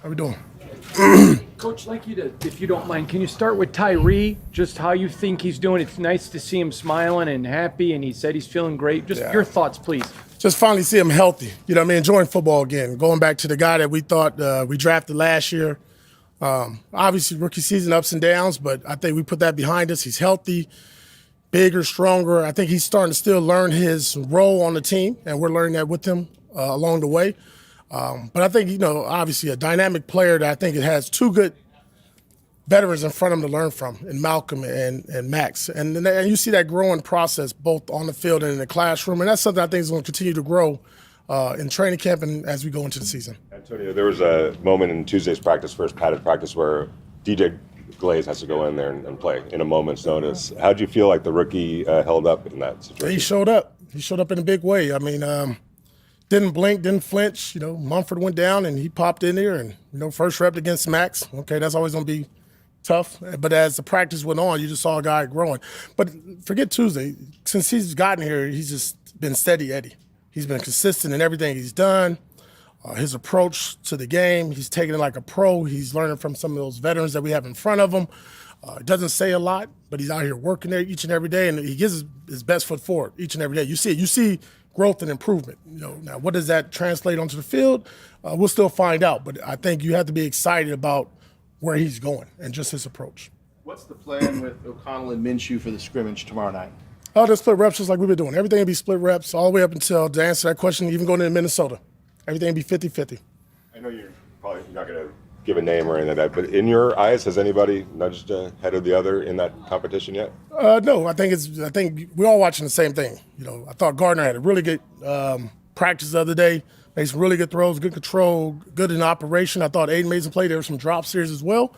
How we doing? Coach, like you to, if you don't mind, can you start with Tyrie, just how you think he's doing? It's nice to see him smiling and happy, and he said he's feeling great. Just your thoughts, please. Just finally see him healthy. You know what I mean? Enjoying football again. Going back to the guy that we thought we drafted last year. Obviously, rookie season, ups and downs, but I think we put that behind us. He's healthy, bigger, stronger. I think he's starting to still learn his role on the team, and we're learning that with him along the way. But I think, obviously a dynamic player that I think it has two good veterans in front of him to learn from, in Malcolm and Max. And you see that growing process both on the field and in the classroom. And that's something I think is going to continue to grow in training camp and as we go into the season. Antonio, there was a moment in Tuesday's practice, first padded practice, where DJ Glaze has to go in there and play in a moment's notice. How did you feel like the rookie held up in that situation? He showed up. He showed up in a big way. I mean, didn't blink, didn't flinch. Mumford went down and he popped in there and, first rep against Max. Okay, that's always going to be tough. But as the practice went on, you just saw a guy growing. But forget Tuesday. Since he's gotten here, he's just been steady Eddie. He's been consistent in everything he's done. His approach to the game, he's taking it like a pro. He's learning from some of those veterans that we have in front of him. Doesn't say a lot, but he's out here working there each and every day, and he gives his best foot forward each and every day. You see it. You see growth and improvement. Now what does that translate onto the field? We'll still find out, but I think you have to be excited about where he's going and just his approach. What's the plan with O'Connell and Minshew for the scrimmage tomorrow night? Oh, they'll split reps just like we've been doing. Everything will be split reps all the way up until, to answer that question, even going into Minnesota. Everything will be 50-50. I know you're probably not going to give a name or anything like that, but in your eyes, has anybody nudged ahead of the other in that competition yet? No, I think we're all watching the same thing. I thought Gardner had a really good practice the other day, made some really good throws, good control, good in operation. I thought Aiden made some play. There were some drops here as well.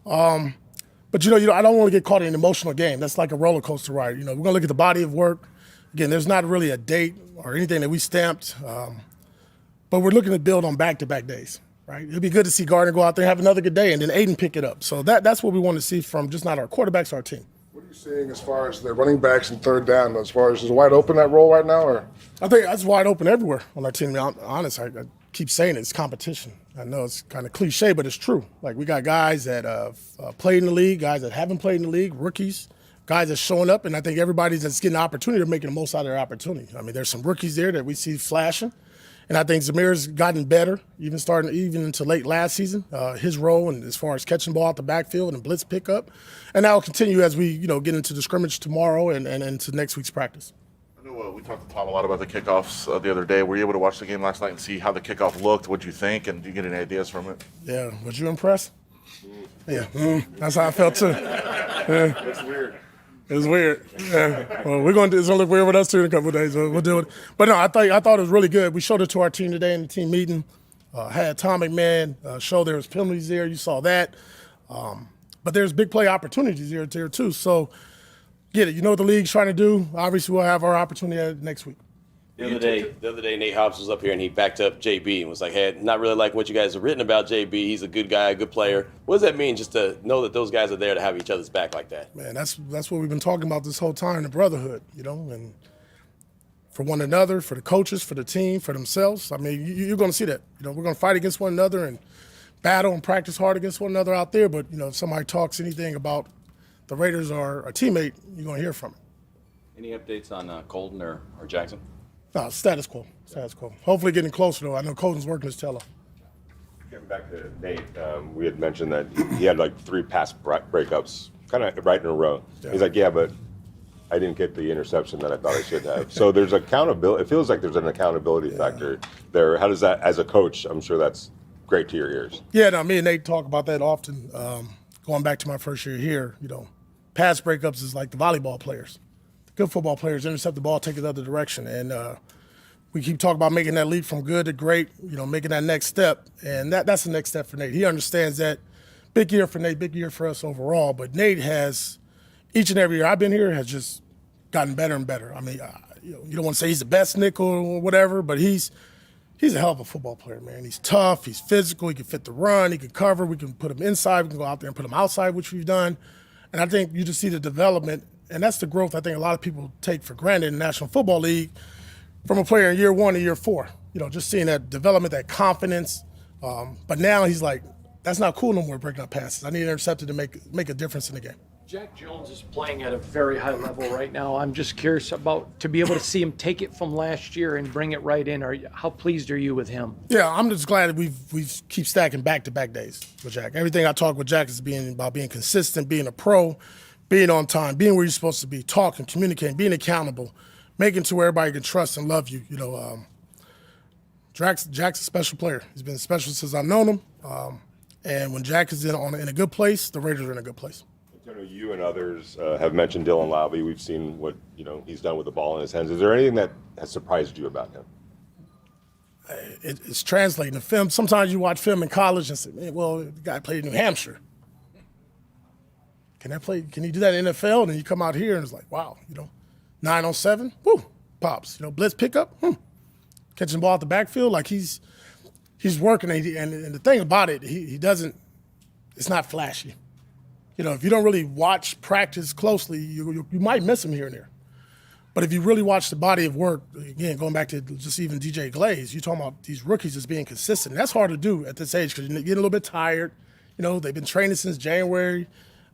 But I don't want to get caught in an emotional game. That's like a roller coaster ride. We're going to look at the body of work. Again, there's not really a date or anything that we stamped, but we're looking to build on back-to-back days. Right? It'd be good to see Gardner go out there, have another good day, and then Aiden pick it up. So that's what we want to see from just not our quarterbacks, our team. What are you seeing as far as the running backs and third down? As far as is it wide open that role right now, or? I think that's wide open everywhere on our team. I'm honest, I keep saying it's competition. I know it's kind of cliche, but it's true. Like we got guys that played in the league, guys that haven't played in the league, rookies, guys that's showing up, and I think everybody's that's getting an opportunity, they're making the most out of their opportunity. I mean, there's some rookies there that we see flashing. And I think Zamir's gotten better, even into late last season. His role and as far as catching ball out the backfield and blitz pickup, and that will continue as we get into the scrimmage tomorrow and into next week's practice. I know we talked to Tom a lot about the kickoffs the other day. Were you able to watch the game last night and see how the kickoff looked? What did you think, and did you get any ideas from it? Yeah, was you impressed? Yeah, that's how I felt too. That's weird. It was weird. Yeah. Well, it's going to look weird with us too in a couple of days. We'll do it. But no, I thought it was really good. We showed it to our team today in the team meeting. Had Tom McMahon show there was penalties there. You saw that. But there's big play opportunities there too. So get it. You know what the league's trying to do. Obviously, we'll have our opportunity next week. The other day, Nate Hobbs was up here and he backed up JB and was like, hey, not really like what you guys have written about JB. He's a good guy, a good player. What does that mean just to know that those guys are there to have each other's back like that? Man, that's what we've been talking about this whole time, the brotherhood, and for one another, for the coaches, for the team, for themselves. I mean, you're going to see that. We're going to fight against one another and battle and practice hard against one another out there. But, if somebody talks anything about the Raiders or a teammate, you're going to hear from it. Any updates on Colton or Jackson? No, status quo. Hopefully getting closer, though. I know Colton's working his tail off. Getting back to Nate, we had mentioned that he had like 3 pass breakups, kind of right in a row. Yeah. He's like, yeah, but I didn't get the interception that I thought I should have. So there's accountability. It feels like there's an accountability factor there. How does that, as a coach, I'm sure that's great to your ears. Yeah, no, me and Nate talk about that often. Going back to my first year here, pass breakups is like the volleyball players. Good football players intercept the ball, take it the other direction. And we keep talking about making that leap from good to great, making that next step. And that's the next step for Nate. He understands that. Big year for Nate, big year for us overall. But Nate has, each and every year I've been here, has just gotten better and better. I mean, you don't want to say he's the best nickel or whatever, but he's a hell of a football player, man. He's tough, he's physical, he can fit the run, he can cover, we can put him inside, we can go out there and put him outside, which we've done. And I think you just see the development. And that's the growth I think a lot of people take for granted in the National Football League from a player in year 1 to year 4. Just seeing that development, that confidence, But now he's like, that's not cool no more, breaking up passes. I need an interceptor to make a difference in the game. Jack Jones is playing at a very high level right now. I'm just curious about to be able to see him take it from last year and bring it right in. How pleased are you with him? Yeah, I'm just glad that we've keep stacking back-to-back days with Jack. Everything I talk with Jack is about being consistent, being a pro, being on time, being where you're supposed to be, talking, communicating, being accountable, making to where everybody can trust and love you. Jack's a special player. He's been special since I've known him. And when Jack is in a good place, the Raiders are in a good place. You and others have mentioned Dylan Laube. We've seen what he's done with the ball in his hands. Is there anything that has surprised you about him? It's translating the film. Sometimes you watch film in college and say, man, well, the guy played in New Hampshire. Can he do that in the NFL? And then you come out here and it's like, wow, 9 on 7, whoo, pops. Blitz pickup, catching the ball out the backfield. Like he's working. And the thing about it, he doesn't, it's not flashy. If you don't really watch practice closely, you might miss him here and there. But if you really watch the body of work, again, going back to just even DJ Glaze, you're talking about these rookies just being consistent. That's hard to do at this age because you're getting a little bit tired. They've been training since January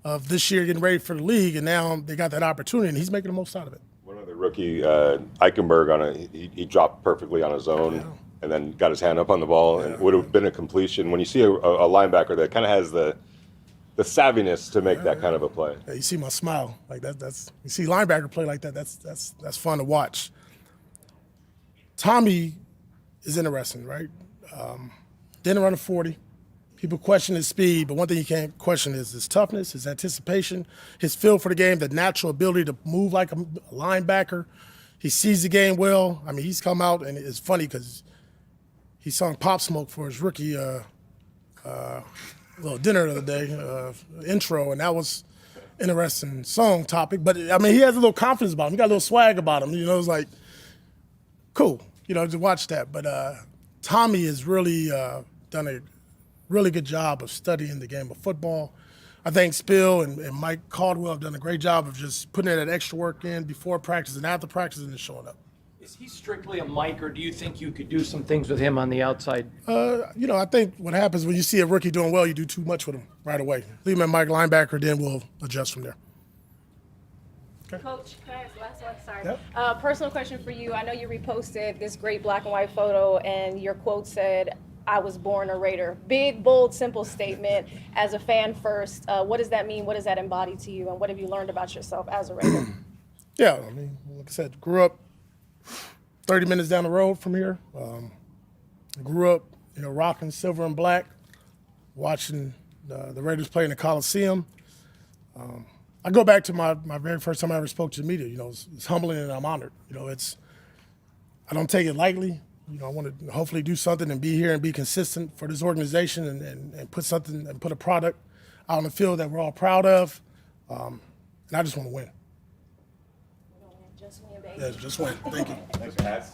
of this year, getting ready for the league, and now they got that opportunity, and he's making the most out of it. One other rookie, Eichenberg, he dropped perfectly on his own and then got his hand up on the ball and would have been a completion. When you see a linebacker that kind of has the savviness to make that kind of a play. Yeah, you see my smile like that. You see linebacker play like that. That's fun to watch. Tommy is interesting, right? Didn't run a 40. People question his speed, but one thing you can't question is his toughness, his anticipation, his feel for the game, the natural ability to move like a linebacker. He sees the game well. I mean, he's come out, and it's funny because he sung Pop Smoke for his rookie little dinner the other day, intro, and that was interesting song topic. But, I mean, he has a little confidence about him. He got a little swag about him. It's like, cool, to watch that. But Tommy has really done a really good job of studying the game of football. I think Spill and Mike Caldwell have done a great job of just putting that extra work in before practice and after practice and then showing up. Is he strictly a Mike, or do you think you could do some things with him on the outside? I think what happens when you see a rookie doing well, you do too much with him right away. Leave him at Mike linebacker, then we'll adjust from there. Okay. Coach, can I ask the last one? Sorry. Yep. Personal question for you. I know you reposted this great black and white photo, and your quote said, "I was born a Raider." Big, bold, simple statement. As a fan first, what does that mean? What does that embody to you? And what have you learned about yourself as a Raider? Yeah, I mean, like I said, grew up 30 minutes down the road from here. Grew up, rocking silver and black, watching the Raiders play in the Coliseum. I go back to my very first time I ever spoke to the media. It's humbling and I'm honored. I don't take it lightly. I want to hopefully do something and be here and be consistent for this organization and put something and put a product out on the field that we're all proud of. And I just want to win. Just win, baby. Yeah, just win. Thank you. Thanks, Pat.